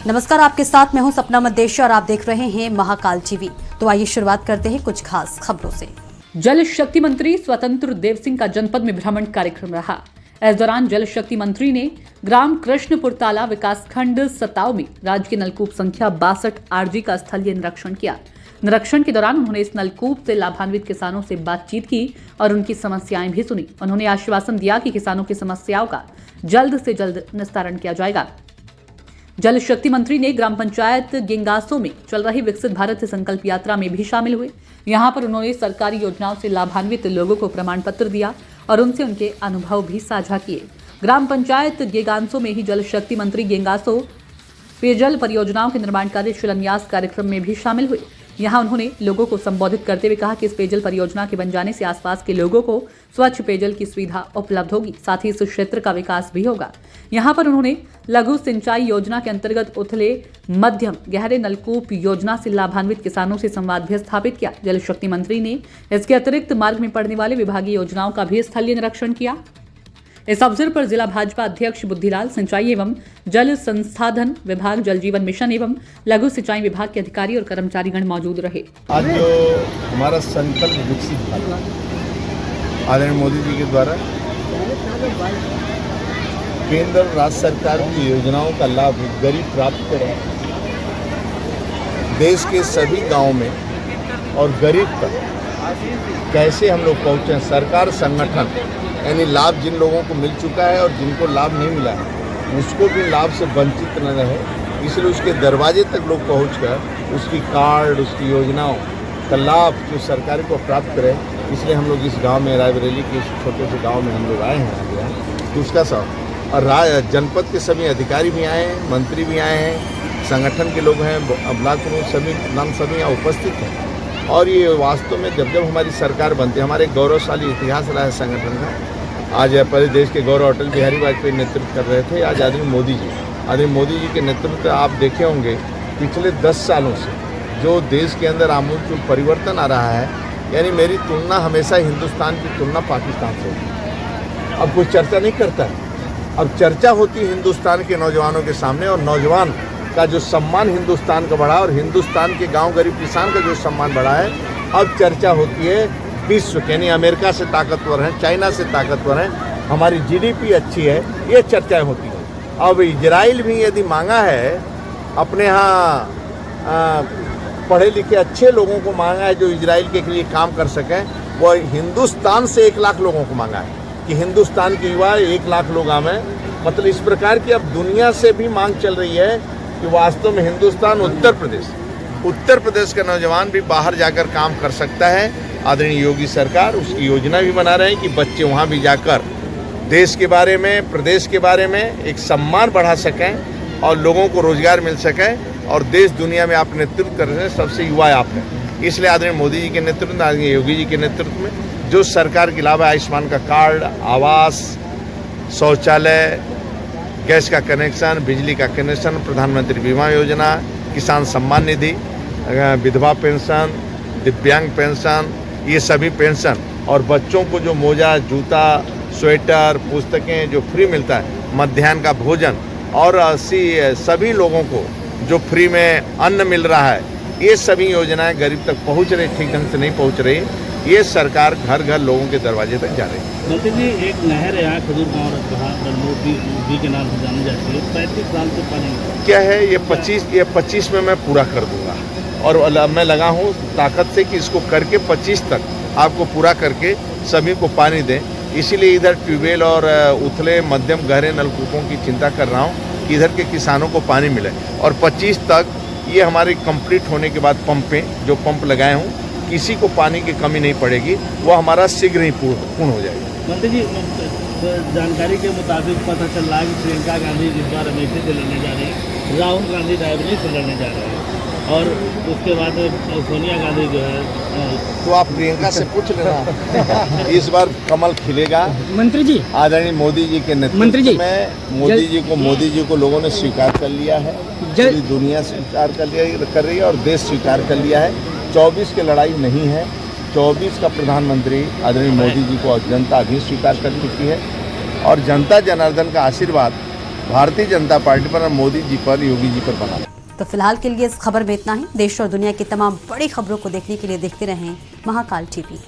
नमस्कार, आपके साथ मैं हूं सपना मद्देशी और आप देख रहे हैं महाकाल टीवी। तो आइए शुरुआत करते हैं कुछ खास खबरों से। जल शक्ति मंत्री स्वतंत्र देव सिंह का जनपद में भ्रमण कार्यक्रम रहा। इस दौरान जल शक्ति मंत्री ने ग्राम कृष्णपुर ताला विकासखंड सताव में राज्य के नलकूप संख्या 62 आरजी का स्थलीय निरीक्षण किया। निरीक्षण के दौरान उन्होंने इस नलकूप से लाभान्वित किसानों से बातचीत की और उनकी समस्याएं भी सुनी। उन्होंने आश्वासन दिया कि किसानों की समस्याओं का जल्द से जल्द निस्तारण किया जाएगा। जल शक्ति मंत्री ने ग्राम पंचायत गेंगासो में चल रही विकसित भारत संकल्प यात्रा में भी शामिल हुए। यहां पर उन्होंने सरकारी योजनाओं से लाभान्वित लोगों को प्रमाण पत्र दिया और उनसे उनके अनुभव भी साझा किए। ग्राम पंचायत गेगांसो में ही जल शक्ति मंत्री गेंगासो पेयजल परियोजनाओं के निर्माण कार्य शिलान्यास कार्यक्रम में भी शामिल हुए। यहां उन्होंने लोगों को संबोधित करते हुए कहा कि इस पेयजल परियोजना के बन जाने से आसपास के लोगों को स्वच्छ पेयजल की सुविधा उपलब्ध होगी, साथ ही इस क्षेत्र का विकास भी होगा। यहां पर उन्होंने लघु सिंचाई योजना के अंतर्गत उथले मध्यम गहरे नलकूप योजना से लाभान्वित किसानों से संवाद भी स्थापित किया। जल शक्ति मंत्री ने इसके अतिरिक्त मार्ग में पड़ने वाले विभागीय योजनाओं का भी स्थलीय निरीक्षण किया। इस अवसर पर जिला भाजपा अध्यक्ष बुद्धिलाल, सिंचाई एवं जल संसाधन विभाग, जल जीवन मिशन एवं लघु सिंचाई विभाग के अधिकारी और कर्मचारीगण मौजूद रहे। आज जो हमारा संकल्प विकसित भारत आदरणीय मोदी जी के द्वारा केंद्र और राज्य सरकार की योजनाओं का लाभ गरीब प्राप्त करें, देश के सभी गांव में और गरीब तक कैसे हम लोग पहुँचें। सरकार संगठन यानी लाभ जिन लोगों को मिल चुका है और जिनको लाभ नहीं मिला है उसको भी लाभ से वंचित न रहे, इसलिए उसके दरवाजे तक लोग पहुंचकर उसकी कार्ड, उसकी योजनाओं का लाभ जो सरकार को प्राप्त करें। इसलिए हम लोग इस गांव में, रायबरेली के इस छोटे से गांव में हम लोग आए हैं। तो उसका सब और जनपद के सभी अधिकारी भी आए हैं, मंत्री भी आए हैं, संगठन के लोग हैं, ब्लॉक प्रमुख सभी यहाँ उपस्थित हैं। और ये वास्तव में जब हमारी सरकार बनती है, हमारे गौरवशाली इतिहास रहा है संगठन का। आज पहले देश के गौरव अटल बिहारी वाजपेयी नेतृत्व कर रहे थे, आज आदरणीय मोदी जी के नेतृत्व आप देखे होंगे पिछले 10 सालों से जो देश के अंदर आमूल परिवर्तन आ रहा है। यानी मेरी तुलना हमेशा हिंदुस्तान की तुलना पाकिस्तान से होती। अब कोई चर्चा नहीं करता है, अब चर्चा होती है हिंदुस्तान के नौजवानों के सामने, और नौजवान का जो सम्मान हिंदुस्तान का बढ़ा और हिंदुस्तान के गांव गरीब किसान का जो सम्मान बढ़ा है, अब चर्चा होती है विश्व के, यानी अमेरिका से ताकतवर हैं, चाइना से ताकतवर हैं, हमारी जीडीपी अच्छी है, ये चर्चाएं होती हैं। अब इजराइल भी यदि मांगा है, अपने यहाँ पढ़े लिखे अच्छे लोगों को मांगा है जो इजराइल के लिए काम कर सकें, वो हिंदुस्तान से 1 लाख लोगों को मांगा है कि हिंदुस्तान के युवा 1 लाख लोग आवें। मतलब इस प्रकार की अब दुनिया से भी मांग चल रही है कि वास्तव में हिंदुस्तान, उत्तर प्रदेश का नौजवान भी बाहर जाकर काम कर सकता है। आदरणीय योगी सरकार उसकी योजना भी बना रहे हैं कि बच्चे वहाँ भी जाकर देश के बारे में, प्रदेश के बारे में एक सम्मान बढ़ा सकें और लोगों को रोजगार मिल सके, और देश दुनिया में आप नेतृत्व कर रहे हैं, सबसे युवा आप हैं। इसलिए आदरणीय मोदी जी के नेतृत्व में, आदरणीय योगी जी के नेतृत्व में जो सरकार के लाभ है, आयुष्मान का कार्ड, आवास, शौचालय, गैस का कनेक्शन, बिजली का कनेक्शन, प्रधानमंत्री बीमा योजना, किसान सम्मान निधि, विधवा पेंशन, दिव्यांग पेंशन, ये सभी पेंशन, और बच्चों को जो मोजा, जूता, स्वेटर, पुस्तकें जो फ्री मिलता है, मध्याह्न का भोजन, और सभी लोगों को जो फ्री में अन्न मिल रहा है, ये सभी योजनाएं गरीब तक पहुंच रही, ठीक ढंग से नहीं पहुंच रही। ये सरकार घर घर लोगों के दरवाजे तक जा रही है। मंत्री जी, एक नहर है यहाँ खजूर गाँव मोदी के नाम से जानी जाती है, 35 साल से पानी क्या है, ये 25 में मैं पूरा कर दूंगा, और मैं लगा हूँ ताकत से कि इसको करके 25 तक आपको पूरा करके सभी को पानी दें। इसीलिए इधर ट्यूबवेल और उथले मध्यम गहरे नलकूपों की चिंता कर रहा हूँ कि इधर के किसानों को पानी मिले, और 25 तक ये हमारे कंप्लीट होने के बाद जो पंप लगाए हूँ, किसी को पानी की कमी नहीं पड़ेगी, वो हमारा शीघ्र ही पूर्ण हो जाएगा। मंत्री जी, जानकारी के मुताबिक पता चल रहा है कि प्रियंका गांधी इस बार अमेठी से लड़ने जा रही है, राहुल गांधी रायबरेली से लड़ने जा रहे हैं, और उसके बाद सोनिया गांधी जो है, तो आप प्रियंका से पूछ लेना। इस बार कमल खिलेगा मंत्री जी। आदरणीय मोदी जी के नेतृत्व में मोदी जी को लोगों ने स्वीकार कर लिया है, पूरी दुनिया स्वीकार कर रही है और देश स्वीकार कर लिया है। 24 की लड़ाई नहीं है, 24 का प्रधानमंत्री आदरणीय मोदी जी को जनता भी स्वीकार कर चुकी है, और जनता जनार्दन का आशीर्वाद भारतीय जनता पार्टी पर और मोदी जी पर, योगी जी पर बना। तो फिलहाल के लिए इस खबर में इतना ही। देश और दुनिया की तमाम बड़ी खबरों को देखने के लिए देखते रहें महाकाल टीवी।